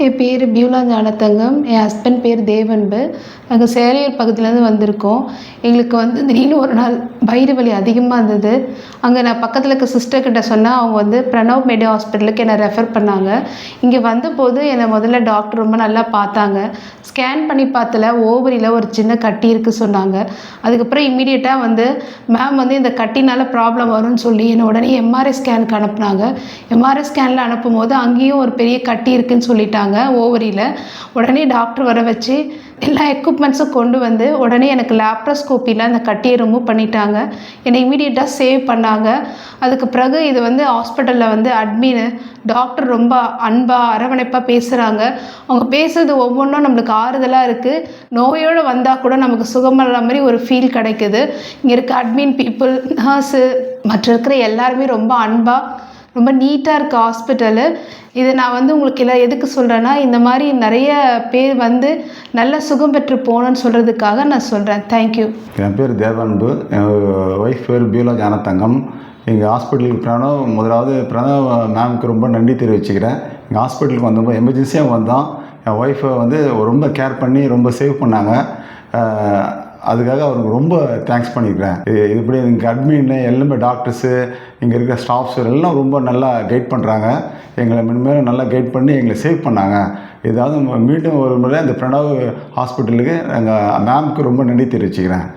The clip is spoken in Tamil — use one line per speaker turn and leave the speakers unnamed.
என் பேர் பியூலா ஞானத்தங்கம். என் ஹஸ்பண்ட் பேர் தேவன்பு. நாங்கள் சேலையூர் பகுதியிலேருந்து வந்திருக்கோம். எங்களுக்கு திடீர்னு ஒரு நாள் வயிறு வலி அதிகமாக இருந்தது. அங்கே நான் பக்கத்தில் இருக்க சிஸ்டர்கிட்ட சொன்னேன். அவங்க பிரணவ் மெடி ஹாஸ்பிட்டலுக்கு என்னை ரெஃபர் பண்ணாங்க. இங்கே வந்தபோது என்னை முதல்ல டாக்டர் ரொம்ப நல்லா பார்த்தாங்க. ஸ்கேன் பண்ணி பார்த்தல ஓவரியில் ஒரு சின்ன கட்டி இருக்குது சொன்னாங்க. அதுக்கப்புறம் இம்மீடியட்டாக மேம் இந்த கட்டினால் ப்ராப்ளம் வரும்னு சொல்லி என்னை உடனே எம்ஆர்ஐ ஸ்கேனுக்கு அனுப்புனாங்க. எம்ஆர்ஐ ஸ்கேனில் அனுப்பும்போது அங்கேயும் ஒரு பெரிய கட்டி இருக்குதுன்னு சொல்லிட்டாங்க ஓவரியில். உடனே டாக்டர் வர வச்சு எல்லா எக்யூப்மெண்ட்ஸும் கொண்டு உடனே எனக்கு லேப்ரோஸ்கோப்பியில் அந்த கட்டியை ரிமூவ் பண்ணிட்டாங்க. என்னை இமீடியட்டாக சேவ் பண்ணாங்க. அதுக்கு பிறகு இது ஹாஸ்பிட்டலில் அட்மின் டாக்டர் ரொம்ப அன்பாக அரவணைப்பாக பேசுகிறாங்க. அவங்க பேசுகிறது ஒவ்வொன்றும் நம்மளுக்கு ஆறுதலாக இருக்குது. நோயோடு வந்தால் கூட நமக்கு சுகமல்ல மாதிரி ஒரு ஃபீல் கிடைக்குது. இங்கே இருக்க அட்மின் பீப்புள், நர்ஸு, மற்ற இருக்கிற எல்லாருமே ரொம்ப அன்பாக ரொம்ப நீட்டாக இருக்குது ஹாஸ்பிட்டலு. இதை நான் உங்களுக்கு எல்லாம் எதுக்கு சொல்கிறேன்னா, இந்த மாதிரி நிறைய பேர் நல்ல சுகம் பெற்று போகணுன்னு சொல்கிறதுக்காக நான் சொல்கிறேன். தேங்க்யூ.
என் பேர் தேவன்பு. என் ஒய்ஃப் பேர் பியூலா ஞானத்தங்கம். எங்கள் ஹாஸ்பிட்டலுக்கு முதலாவது பிரணவ் மேம்க்கு ரொம்ப நன்றி தெரிவிச்சுக்கிறேன். எங்கள் ஹாஸ்பிட்டலுக்கு வந்தப்போ எமர்ஜென்சியாக வந்தோம். என் ஒய்ஃபை ரொம்ப கேர் பண்ணி ரொம்ப சேவ் பண்ணாங்க. அதுக்காக அவருக்கு ரொம்ப தேங்க்ஸ் பண்ணிக்கிறேன். இப்படி இங்கே அட்மின் எல்லாமே டாக்டர்ஸு, இங்கே இருக்கிற ஸ்டாஃப்ஸ் எல்லாம் ரொம்ப நல்லா கைட் பண்ணுறாங்க. எங்களை மென்மேலும் நல்லா கைட் பண்ணி எங்களை சேவ் பண்ணாங்க. ஏதாவது மீண்டும் ஒரு முறை அந்த பிரணவ் ஹாஸ்பிட்டலுக்கு எங்கள் மேம்க்கு ரொம்ப நன்றி தெரிவிச்சுக்கிறேன்.